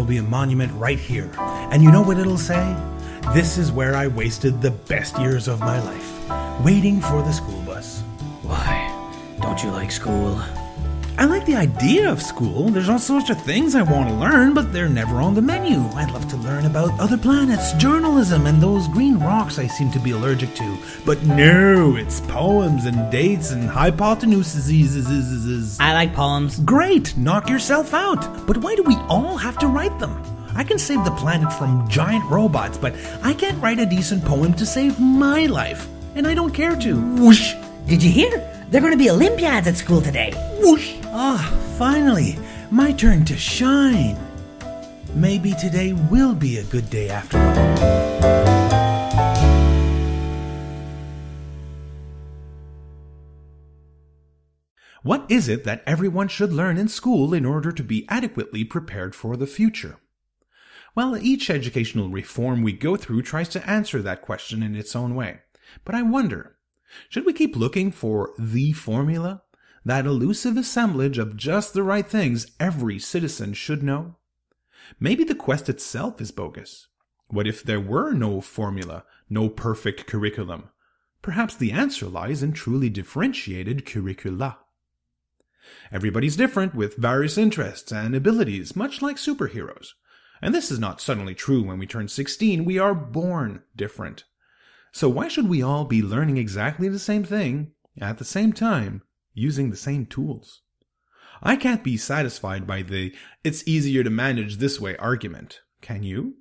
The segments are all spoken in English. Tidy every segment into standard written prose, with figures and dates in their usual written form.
be a monument right here. And you know what it'll say? This is where I wasted the best years of my life, waiting for the school bus. Why? Don't you like school? I like the idea of school. There's all sorts of things I want to learn, but they're never on the menu. I'd love to learn about other planets, journalism, and those green rocks I seem to be allergic to. But no, it's poems and dates and hypotenuses. I like poems. Great, knock yourself out. But why do we all have to write them? I can save the planet from giant robots, but I can't write a decent poem to save my life. And I don't care to. Whoosh! Did you hear? They're going to be Olympiads at school today. Whoosh! Ah, finally, my turn to shine. Maybe today will be a good day after all. What is it that everyone should learn in school in order to be adequately prepared for the future? Well, each educational reform we go through tries to answer that question in its own way. But I wonder, should we keep looking for the formula? That elusive assemblage of just the right things every citizen should know? Maybe the quest itself is bogus. What if there were no formula, no perfect curriculum? Perhaps the answer lies in truly differentiated curricula. Everybody's different with various interests and abilities, much like superheroes. And this is not suddenly true when we turn 16. We are born different. So why should we all be learning exactly the same thing at the same time, using the same tools? I can't be satisfied by the "it's easier to manage this way" argument. Can you?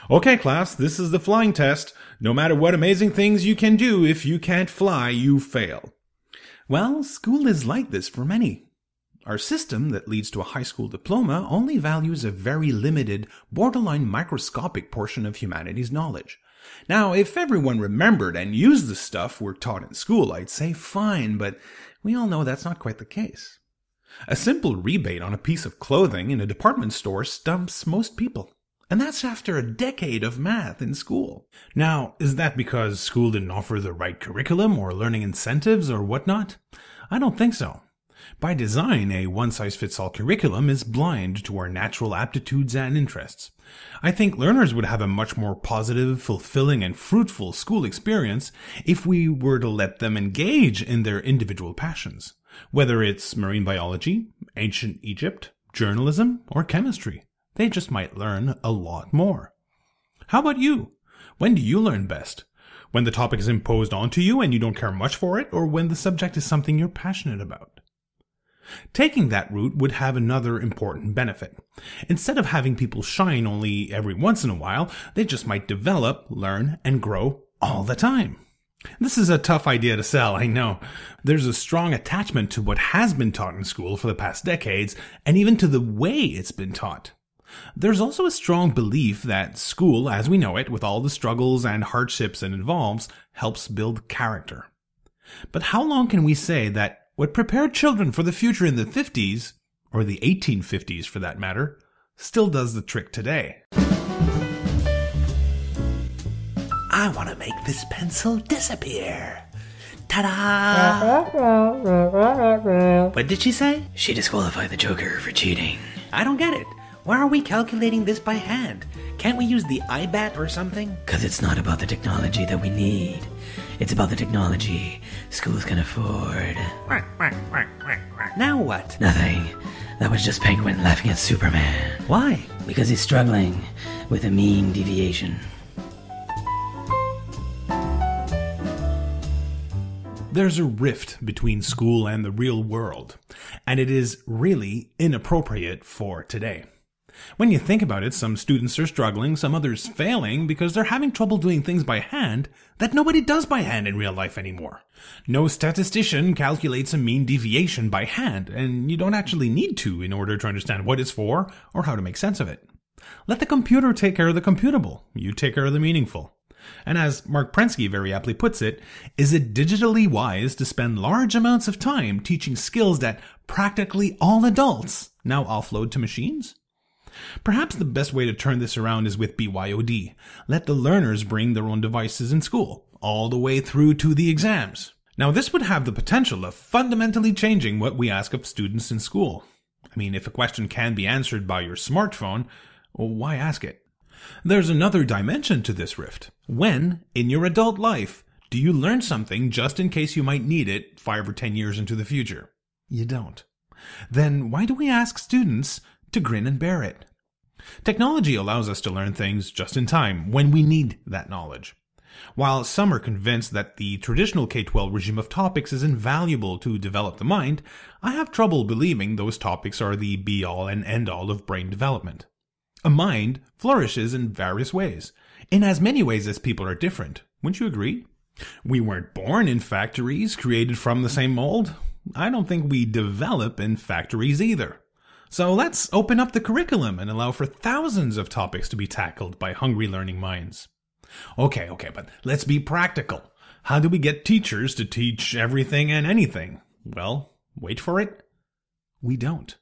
Okay, class, this is the flying test. No matter what amazing things you can do, if you can't fly, you fail. Well, school is like this for many. Our system that leads to a high school diploma only values a very limited, borderline microscopic portion of humanity's knowledge. Now, if everyone remembered and used the stuff we're taught in school, I'd say fine, but we all know that's not quite the case. A simple rebate on a piece of clothing in a department store stumps most people. And that's after a decade of math in school. Now, is that because school didn't offer the right curriculum or learning incentives or whatnot? I don't think so. By design, a one-size-fits-all curriculum is blind to our natural aptitudes and interests. I think learners would have a much more positive, fulfilling, and fruitful school experience if we were to let them engage in their individual passions, whether it's marine biology, ancient Egypt, journalism, or chemistry. They just might learn a lot more. How about you? When do you learn best? When the topic is imposed onto you and you don't care much for it, or when the subject is something you're passionate about? Taking that route would have another important benefit. Instead of having people shine only every once in a while, they just might develop, learn, and grow all the time. This is a tough idea to sell, I know. There's a strong attachment to what has been taught in school for the past decades, and even to the way it's been taught. There's also a strong belief that school, as we know it, with all the struggles and hardships it involves, helps build character. But how long can we say that what prepared children for the future in the 50s, or the 1850s for that matter, still does the trick today? I want to make this pencil disappear. Ta-da! What did she say? She disqualified the Joker for cheating. I don't get it. Why are we calculating this by hand? Can't we use the iBat or something? 'Cause it's not about the technology that we need. It's about the technology schools can afford. Now what? Nothing. That was just Penguin laughing at Superman. Why? Because he's struggling with a mean deviation. There's a rift between school and the real world, and it is really inappropriate for today. When you think about it, some students are struggling, some others failing because they're having trouble doing things by hand that nobody does by hand in real life anymore. No statistician calculates a mean deviation by hand, and you don't actually need to in order to understand what it's for or how to make sense of it. Let the computer take care of the computable. You take care of the meaningful. And as Mark Prensky very aptly puts it, is it digitally wise to spend large amounts of time teaching skills that practically all adults now offload to machines? Perhaps the best way to turn this around is with BYOD. Let the learners bring their own devices in school, all the way through to the exams. Now, this would have the potential of fundamentally changing what we ask of students in school. I mean, if a question can be answered by your smartphone, why ask it? There's another dimension to this rift. When, in your adult life, do you learn something just in case you might need it 5 or 10 years into the future? You don't. Then why do we ask students to grin and bear it? Technology allows us to learn things just in time, when we need that knowledge. While some are convinced that the traditional K-12 regime of topics is invaluable to develop the mind, I have trouble believing those topics are the be-all and end-all of brain development. A mind flourishes in various ways, in as many ways as people are different. Wouldn't you agree? We weren't born in factories created from the same mold. I don't think we develop in factories either. So let's open up the curriculum and allow for thousands of topics to be tackled by hungry learning minds. Okay, but let's be practical. How do we get teachers to teach everything and anything? Well, wait for it. We don't.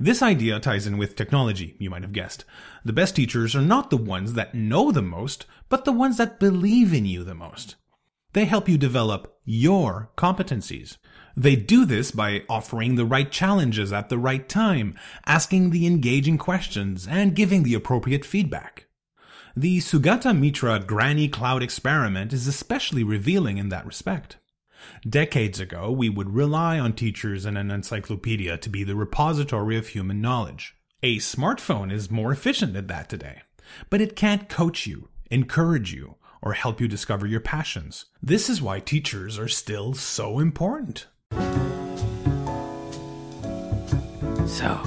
This idea ties in with technology, you might have guessed. The best teachers are not the ones that know the most, but the ones that believe in you the most. They help you develop your competencies. They do this by offering the right challenges at the right time, asking the engaging questions, and giving the appropriate feedback. The Sugata Mitra Granny Cloud experiment is especially revealing in that respect. Decades ago, we would rely on teachers and an encyclopedia to be the repository of human knowledge. A smartphone is more efficient at that today, but it can't coach you, encourage you, or help you discover your passions. This is why teachers are still so important. So,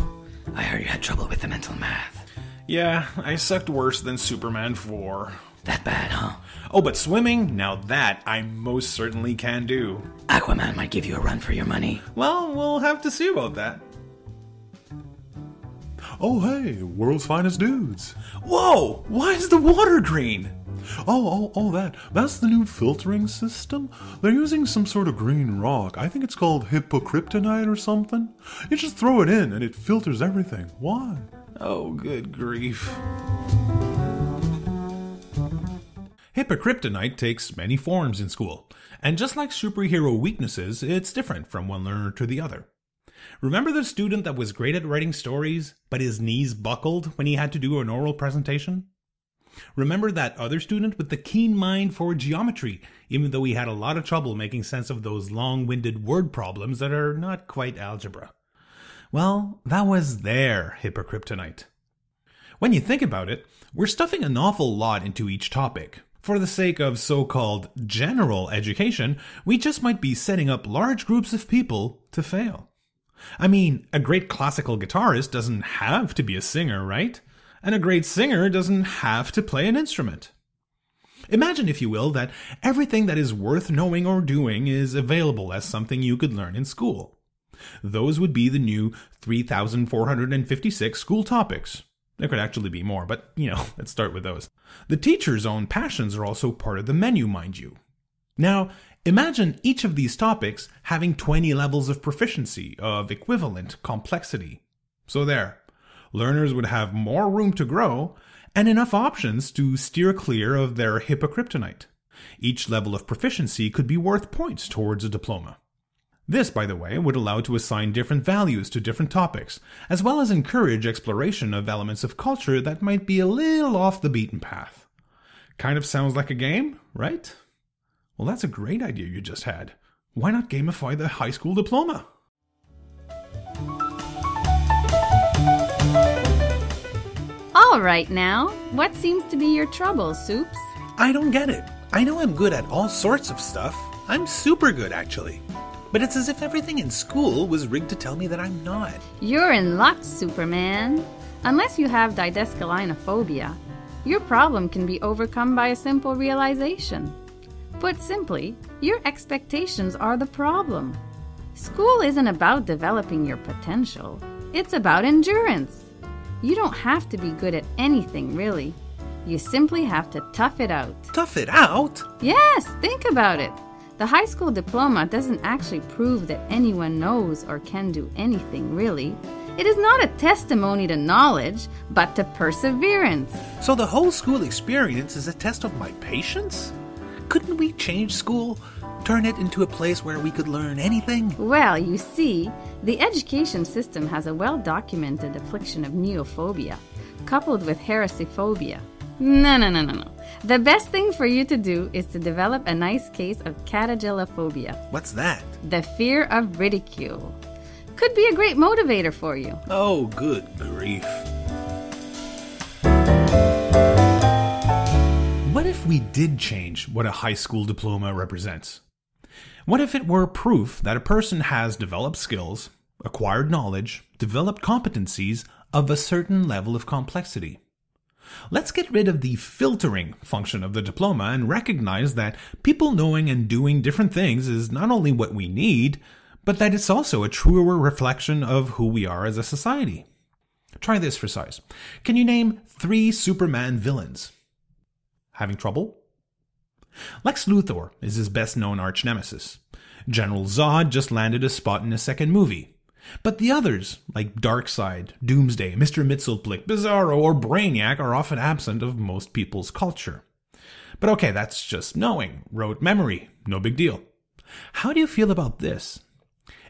I heard you had trouble with the mental math. Yeah, I sucked worse than Superman 4. That bad, huh? Oh, but swimming? Now that I most certainly can do. Aquaman might give you a run for your money. Well, we'll have to see about that. Oh hey, world's finest dudes. Whoa! Why is the water green? That's the new filtering system. They're using some sort of green rock. I think it's called hypocryptonite or something. You just throw it in and it filters everything. Why? Oh, good grief. Hypocryptonite takes many forms in school, and just like superhero weaknesses, it's different from one learner to the other. Remember the student that was great at writing stories, but his knees buckled when he had to do an oral presentation? Remember that other student with the keen mind for geometry, even though he had a lot of trouble making sense of those long-winded word problems that are not quite algebra? Well, that was their hypocryptonite. When you think about it, we're stuffing an awful lot into each topic. For the sake of so-called general education, we just might be setting up large groups of people to fail. I mean, a great classical guitarist doesn't have to be a singer, right? And a great singer doesn't have to play an instrument. Imagine, if you will, that everything that is worth knowing or doing is available as something you could learn in school. Those would be the new 3,456 school topics. There could actually be more, but, let's start with those. The teacher's own passions are also part of the menu, mind you. Now, imagine each of these topics having 20 levels of proficiency, of equivalent complexity. So there. Learners would have more room to grow and enough options to steer clear of their hypocryptonite. Each level of proficiency could be worth points towards a diploma. This, by the way, would allow to assign different values to different topics, as well as encourage exploration of elements of culture that might be a little off the beaten path. Kind of sounds like a game, right? Well, that's a great idea you just had. Why not gamify the high school diploma? All right now, what seems to be your trouble, Soups? I don't get it. I know I'm good at all sorts of stuff. I'm super good, actually. But it's as if everything in school was rigged to tell me that I'm not. You're in luck, Superman. Unless you have didascalinophobia, your problem can be overcome by a simple realization. Put simply, your expectations are the problem. School isn't about developing your potential. It's about endurance. You don't have to be good at anything, really. You simply have to tough it out. Tough it out? Yes, think about it. The high school diploma doesn't actually prove that anyone knows or can do anything, really. It is not a testimony to knowledge, but to perseverance. So the whole school experience is a test of my patience? Couldn't we change school? turn it into a place where we could learn anything? Well, you see, the education system has a well-documented affliction of neophobia, coupled with heresyphobia. No. The best thing for you to do is to develop a nice case of catagelophobia. What's that? The fear of ridicule. Could be a great motivator for you. Oh, good grief. What if we did change what a high school diploma represents? What if it were proof that a person has developed skills, acquired knowledge, developed competencies of a certain level of complexity? Let's get rid of the filtering function of the diploma and recognize that people knowing and doing different things is not only what we need, but that it's also a truer reflection of who we are as a society. Try this for size. Can you name 3 Superman villains? Having trouble? Lex Luthor is his best-known arch-nemesis. General Zod just landed a spot in a second movie. But the others, like Darkseid, Doomsday, Mr. Mxyzptlk, Bizarro, or Brainiac, are often absent of most people's culture. But okay, that's just knowing. Rote memory. No big deal. How do you feel about this?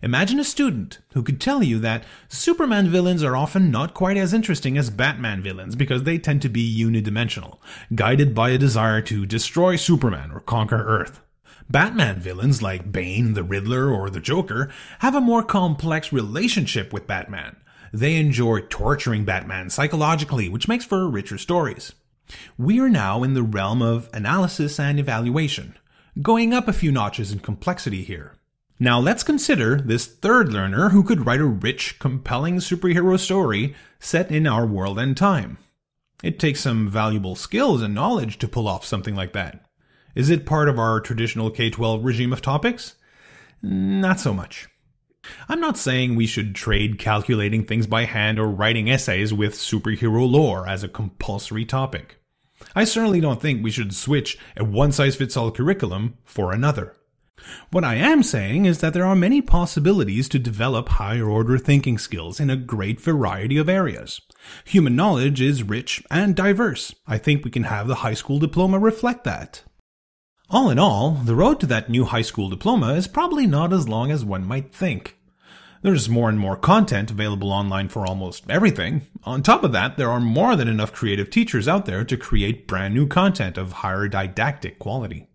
Imagine a student who could tell you that Superman villains are often not quite as interesting as Batman villains because they tend to be unidimensional, guided by a desire to destroy Superman or conquer Earth. Batman villains like Bane, the Riddler, or the Joker have a more complex relationship with Batman. They enjoy torturing Batman psychologically, which makes for richer stories. We are now in the realm of analysis and evaluation, going up a few notches in complexity here. Now let's consider this third learner who could write a rich, compelling superhero story set in our world and time. It takes some valuable skills and knowledge to pull off something like that. Is it part of our traditional K-12 regime of topics? Not so much. I'm not saying we should trade calculating things by hand or writing essays with superhero lore as a compulsory topic. I certainly don't think we should switch a one-size-fits-all curriculum for another. What I am saying is that there are many possibilities to develop higher-order thinking skills in a great variety of areas. Human knowledge is rich and diverse. I think we can have the high school diploma reflect that. All in all, the road to that new high school diploma is probably not as long as one might think. There's more and more content available online for almost everything. On top of that, there are more than enough creative teachers out there to create brand new content of higher didactic quality.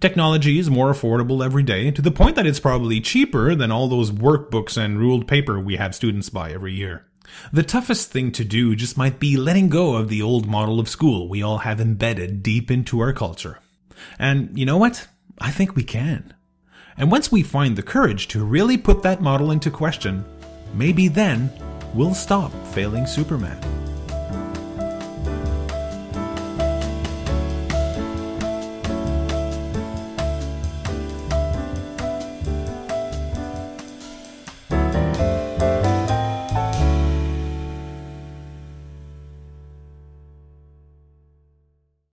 Technology is more affordable every day, to the point that it's probably cheaper than all those workbooks and ruled paper we have students buy every year. The toughest thing to do just might be letting go of the old model of school we all have embedded deep into our culture. And you know what? I think we can. And once we find the courage to really put that model into question, maybe then we'll stop failing Superman.